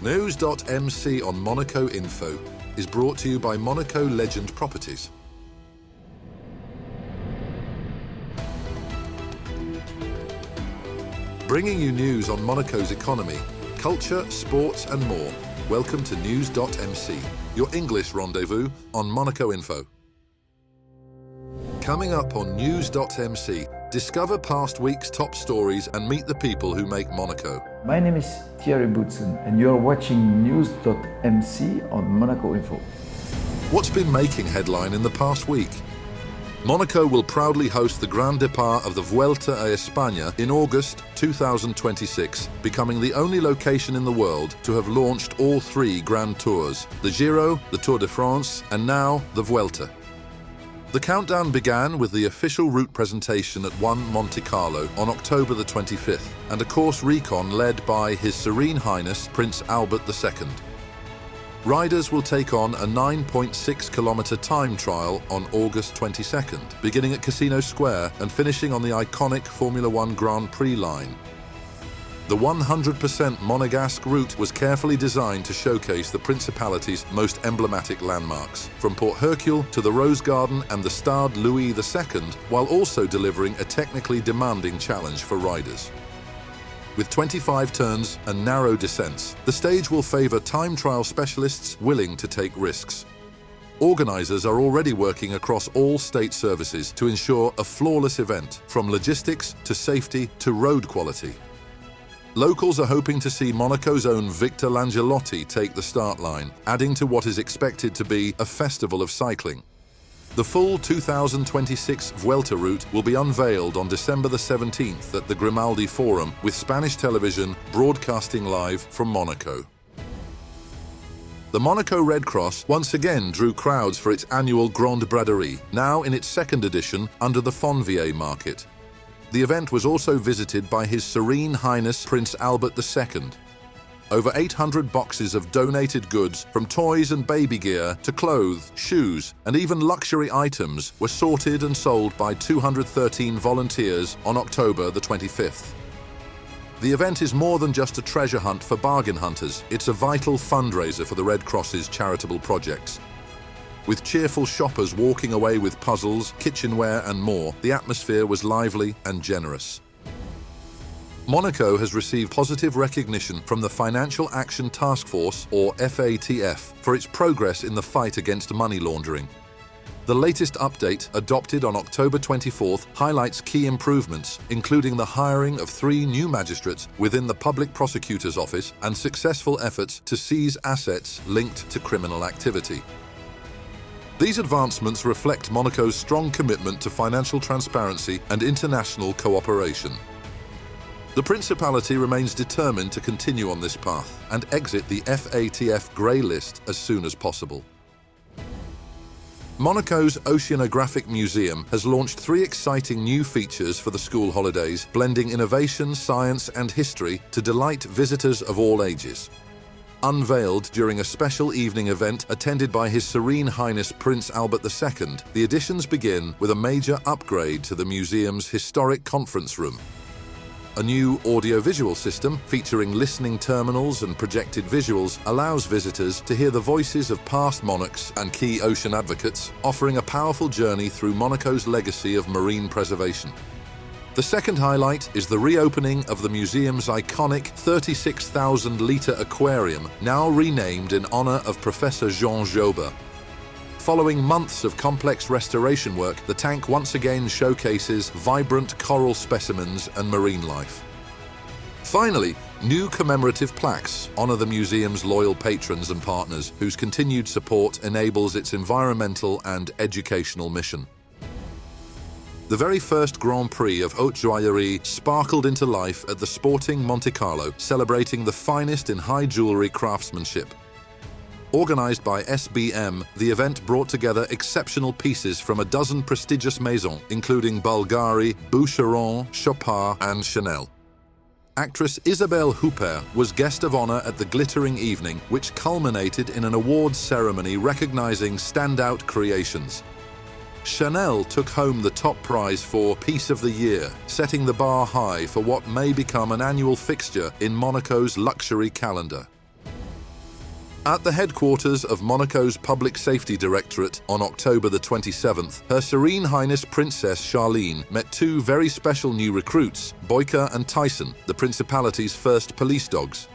NEWS.MC on Monaco Info is brought to you by Monaco Legend Properties. Bringing you news on Monaco's economy, culture, sports and more. Welcome to NEWS.MC, your English rendezvous on Monaco Info. Coming up on NEWS.MC, discover past week's top stories and meet the people who make Monaco. My name is Thierry Boutsen and you're watching NEWS.MC on Monaco Info. What's been making headline in the past week? Monaco will proudly host the Grand Départ of the Vuelta a España in August 2026, becoming the only location in the world to have launched all three Grand Tours, the Giro, the Tour de France, and now the Vuelta. The countdown began with the official route presentation at One Monte-Carlo on October the 25th, and a course recon led by His Serene Highness Prince Albert II. Riders will take on a 9.6-kilometre time trial on August 22nd, beginning at Casino Square and finishing on the iconic Formula One Grand Prix line. The 100% Monegasque route was carefully designed to showcase the Principality's most emblematic landmarks, from Port Hercule to the Rose Garden and the Stade Louis II, while also delivering a technically demanding challenge for riders. With 25 turns and narrow descents, the stage will favour time trial specialists willing to take risks. Organisers are already working across all state services to ensure a flawless event, from logistics to safety to road quality. Locals are hoping to see Monaco's own Victor Langelotti take the start line, adding to what is expected to be a festival of cycling. The full 2026 Vuelta route will be unveiled on December the 17th at the Grimaldi Forum, with Spanish television broadcasting live from Monaco. The Monaco Red Cross once again drew crowds for its annual Grand Braderie, now in its second edition under the Fonvier market. The event was also visited by His Serene Highness Prince Albert II. Over 800 boxes of donated goods, from toys and baby gear to clothes, shoes, and even luxury items, were sorted and sold by 213 volunteers on October the 25th. The event is more than just a treasure hunt for bargain hunters. It's a vital fundraiser for the Red Cross's charitable projects. With cheerful shoppers walking away with puzzles, kitchenware and more, the atmosphere was lively and generous. Monaco has received positive recognition from the Financial Action Task Force, or FATF, for its progress in the fight against money laundering. The latest update, adopted on October 24th, highlights key improvements, including the hiring of 3 new magistrates within the Public Prosecutor's Office and successful efforts to seize assets linked to criminal activity. These advancements reflect Monaco's strong commitment to financial transparency and international cooperation. The Principality remains determined to continue on this path and exit the FATF grey list as soon as possible. Monaco's Oceanographic Museum has launched 3 exciting new features for the school holidays, blending innovation, science and history to delight visitors of all ages. Unveiled during a special evening event attended by His Serene Highness Prince Albert II, the additions begin with a major upgrade to the museum's historic conference room. A new audiovisual system featuring listening terminals and projected visuals allows visitors to hear the voices of past monarchs and key ocean advocates, offering a powerful journey through Monaco's legacy of marine preservation. The second highlight is the reopening of the museum's iconic 36,000-litre aquarium, now renamed in honour of Professor Jean Jaubert. Following months of complex restoration work, the tank once again showcases vibrant coral specimens and marine life. Finally, new commemorative plaques honour the museum's loyal patrons and partners, whose continued support enables its environmental and educational mission. The very first Grand Prix of Haute Joaillerie sparkled into life at the sporting Monte-Carlo, celebrating the finest in high jewellery craftsmanship. Organised by SBM, the event brought together exceptional pieces from a dozen prestigious maisons, including Bulgari, Boucheron, Chopard and Chanel. Actress Isabelle Huppert was guest of honour at the glittering evening, which culminated in an awards ceremony recognising standout creations. Chanel took home the top prize for Piece of the Year, setting the bar high for what may become an annual fixture in Monaco's luxury calendar. At the headquarters of Monaco's Public Safety Directorate on October the 27th, Her Serene Highness Princess Charlene met two very special new recruits, Boyka and Tyson, the Principality's first police dogs.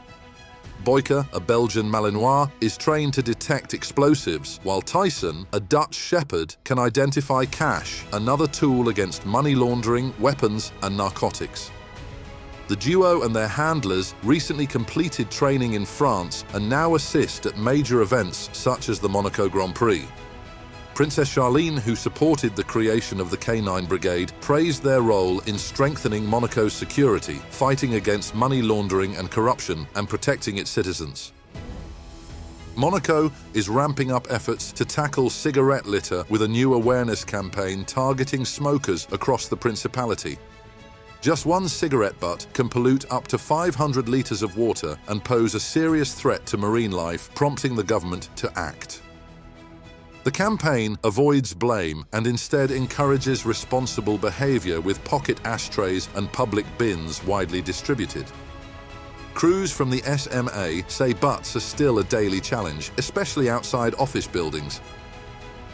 Boyka, a Belgian Malinois, is trained to detect explosives, while Tyson, a Dutch Shepherd, can identify cash, another tool against money laundering, weapons and narcotics. The duo and their handlers recently completed training in France and now assist at major events such as the Monaco Grand Prix. Princess Charlene, who supported the creation of the Canine Brigade, praised their role in strengthening Monaco's security, fighting against money laundering and corruption, and protecting its citizens. Monaco is ramping up efforts to tackle cigarette litter with a new awareness campaign targeting smokers across the Principality. Just one cigarette butt can pollute up to 500 litres of water and pose a serious threat to marine life, prompting the government to act. The campaign avoids blame and instead encourages responsible behaviour with pocket ashtrays and public bins widely distributed. Crews from the SMA say butts are still a daily challenge, especially outside office buildings.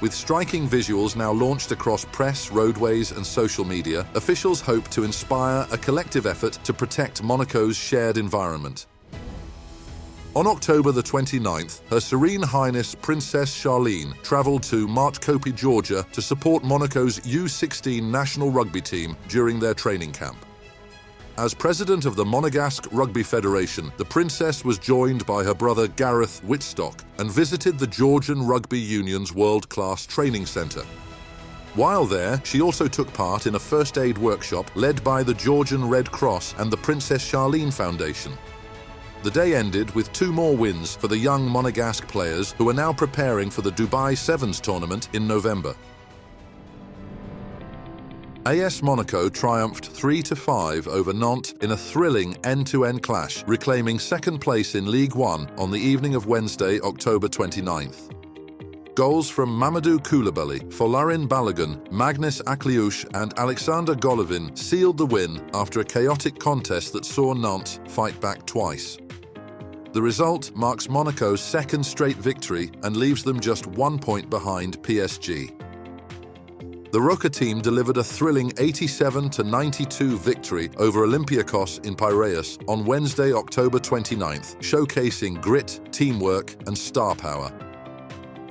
With striking visuals now launched across press, roadways and social media, officials hope to inspire a collective effort to protect Monaco's shared environment. On October the 29th, Her Serene Highness Princess Charlene travelled to Martkopi, Georgia to support Monaco's U16 national rugby team during their training camp. As president of the Monegasque Rugby Federation, the princess was joined by her brother Gareth Whitstock and visited the Georgian Rugby Union's world-class training centre. While there, she also took part in a first aid workshop led by the Georgian Red Cross and the Princess Charlene Foundation. The day ended with two more wins for the young Monegasque players who are now preparing for the Dubai Sevens tournament in November. AS Monaco triumphed 3-5 over Nantes in a thrilling end-to-end clash, reclaiming second place in Ligue 1 on the evening of Wednesday, October 29th. Goals from Mamadou Koulibaly, Folarin Balogun, Magnus Akliouche and Alexander Golovin sealed the win after a chaotic contest that saw Nantes fight back twice. The result marks Monaco's second straight victory and leaves them just 1 point behind PSG. The Roca team delivered a thrilling 87-92 victory over Olympiacos in Piraeus on Wednesday, October 29th, showcasing grit, teamwork and star power.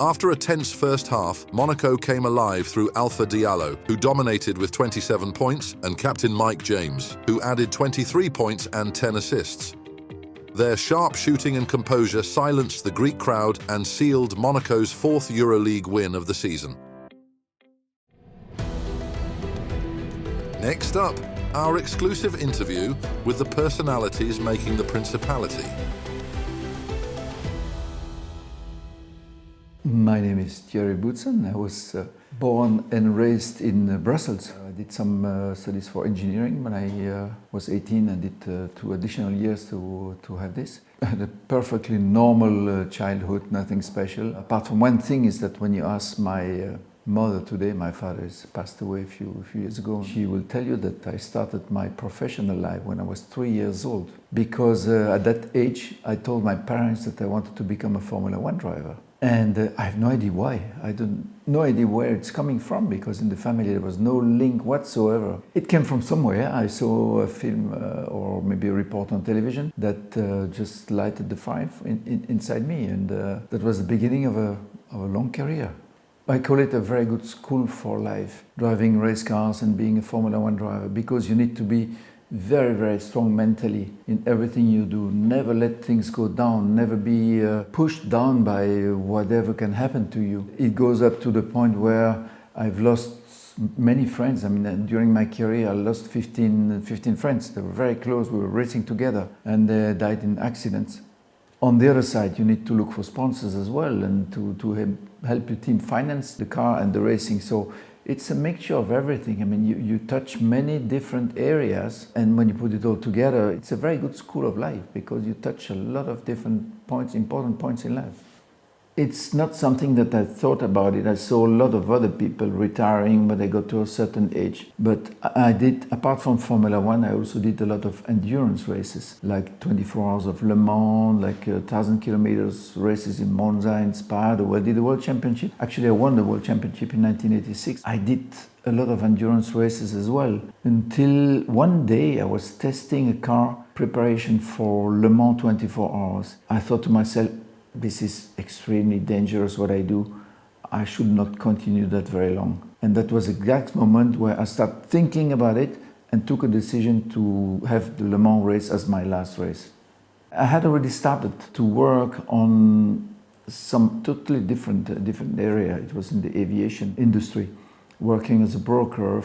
After a tense first half, Monaco came alive through Alpha Diallo, who dominated with 27 points, and captain Mike James, who added 23 points and 10 assists. Their sharp shooting and composure silenced the Greek crowd and sealed Monaco's fourth EuroLeague win of the season. Next up, our exclusive interview with the personalities making the Principality. My name is Thierry Boutsen. I was born and raised in Brussels. I did some studies for engineering when I was 18 and did 2 additional years to have this. I had a perfectly normal childhood, nothing special. Apart from one thing is that when you ask my mother today, my father has passed away a few years ago, she will tell you that I started my professional life when I was 3 years old. Because at that age, I told my parents that I wanted to become a Formula 1 driver. And I have no idea why. I don't no idea where it's coming from, because in the family there was no link whatsoever. It came from somewhere. I saw a film or maybe a report on television that just lighted the fire inside me, and that was the beginning of a long career. I call it a very good school for life, driving race cars and being a Formula 1 driver, because you need to be very, very strong mentally in everything you do. Never let things go down, never be pushed down by whatever can happen to you. It goes up to the point where I've lost many friends. I mean, during my career, I lost 15 friends. They were very close, we were racing together, and they died in accidents. On the other side, you need to look for sponsors as well, and to help your team finance the car and the racing. So it's a mixture of everything. I mean, you touch many different areas, and when you put it all together, it's a very good school of life, because you touch a lot of different points, important points in life. It's not something that I thought about it. I saw a lot of other people retiring when they got to a certain age. But I did, apart from Formula One, I also did a lot of endurance races, like 24 Hours of Le Mans, like 1,000 kilometers races in Monza, in Spa. I did the World Championship. Actually, I won the World Championship in 1986. I did a lot of endurance races as well. Until one day I was testing a car preparation for Le Mans 24 Hours. I thought to myself, this is extremely dangerous what I do. I should not continue that very long. And that was the exact moment where I started thinking about it and took a decision to have the Le Mans race as my last race. I had already started to work on some totally different area. It was in the aviation industry, working as a broker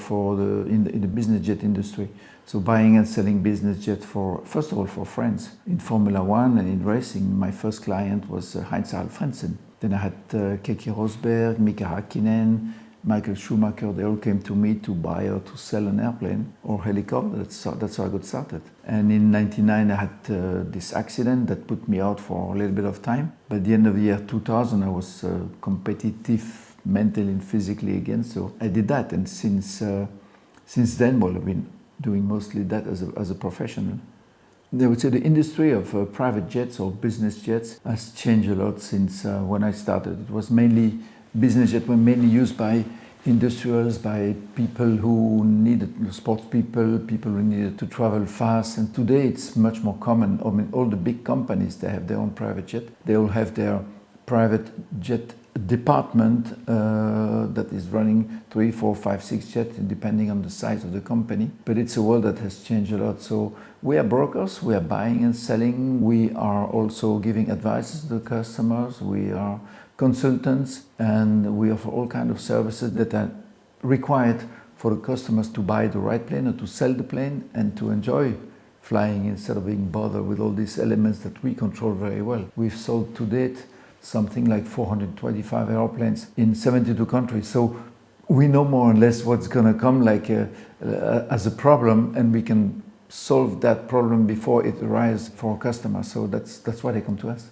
in the business jet industry. So buying and selling business jets first of all for France. In Formula One and in racing, my first client was Heinz-Harald Frentzen. Then I had Keke Rosberg, Mika Hakkinen, Michael Schumacher. They all came to me to buy or to sell an airplane or helicopter. That's how I got started. And in '99 I had this accident that put me out for a little bit of time. But at the end of the year 2000 I was competitive mentally and physically again. So I did that, and since then, well, I've been doing mostly that as a professional. I would say the industry of private jets or business jets has changed a lot since when I started. It was mainly, business jets were mainly used by industrials, by people who needed, sports people who needed to travel fast. And today it's much more common. I mean, all the big companies, they have their own private jet. They all have their private jet department that is running 3, 4, 5, 6 jets depending on the size of the company. But it's a world that has changed a lot. So we are brokers, we are buying and selling, we are also giving advice to the customers, we are consultants, and we offer all kinds of services that are required for the customers to buy the right plane or to sell the plane and to enjoy flying instead of being bothered with all these elements that we control very well. We've sold to date something like 425 airplanes in 72 countries. So we know more or less what's going to come as a problem, and we can solve that problem before it arises for customers. So that's why they come to us.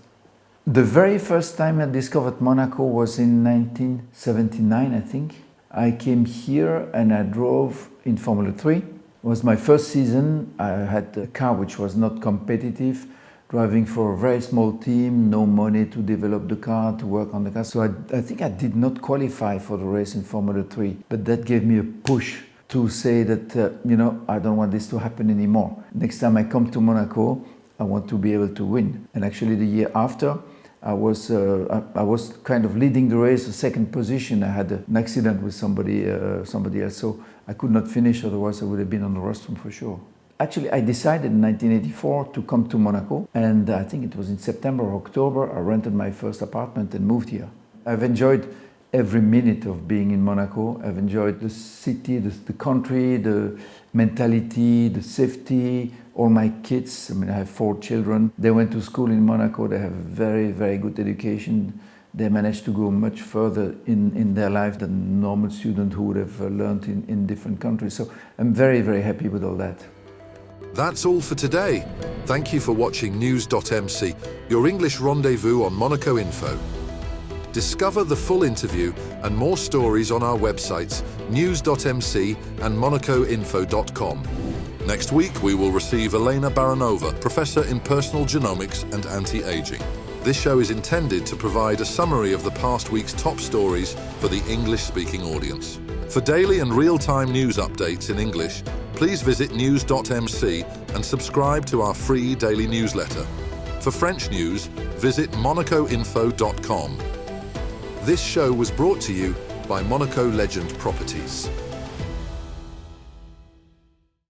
The very first time I discovered Monaco was in 1979, I think. I came here and I drove in Formula 3. It was my first season. I had a car which was not competitive, driving for a very small team, no money to develop the car, to work on the car. So I think I did not qualify for the race in Formula 3, but that gave me a push to say that, I don't want this to happen anymore. Next time I come to Monaco, I want to be able to win. And actually the year after, I was kind of leading the race, the second position. I had an accident with somebody else, so I could not finish, otherwise I would have been on the rostrum for sure. Actually, I decided in 1984 to come to Monaco, and I think it was in September or October, I rented my first apartment and moved here. I've enjoyed every minute of being in Monaco. I've enjoyed the city, the country, the mentality, the safety. All my kids, I have 4 children. They went to school in Monaco. They have a very, very good education. They managed to go much further in their life than a normal student who would have learned in different countries. So I'm very, very happy with all that. That's all for today. Thank you for watching NEWS.MC, your English rendezvous on Monaco Info. Discover the full interview and more stories on our websites, NEWS.MC and MonacoInfo.com. Next week, we will receive Elena Baranova, Professor in Personal Genomics and Anti-Aging. This show is intended to provide a summary of the past week's top stories for the English-speaking audience. For daily and real-time news updates in English, please visit NEWS.MC and subscribe to our free daily newsletter. For French news, visit MonacoInfo.com. This show was brought to you by Monaco Legend Properties.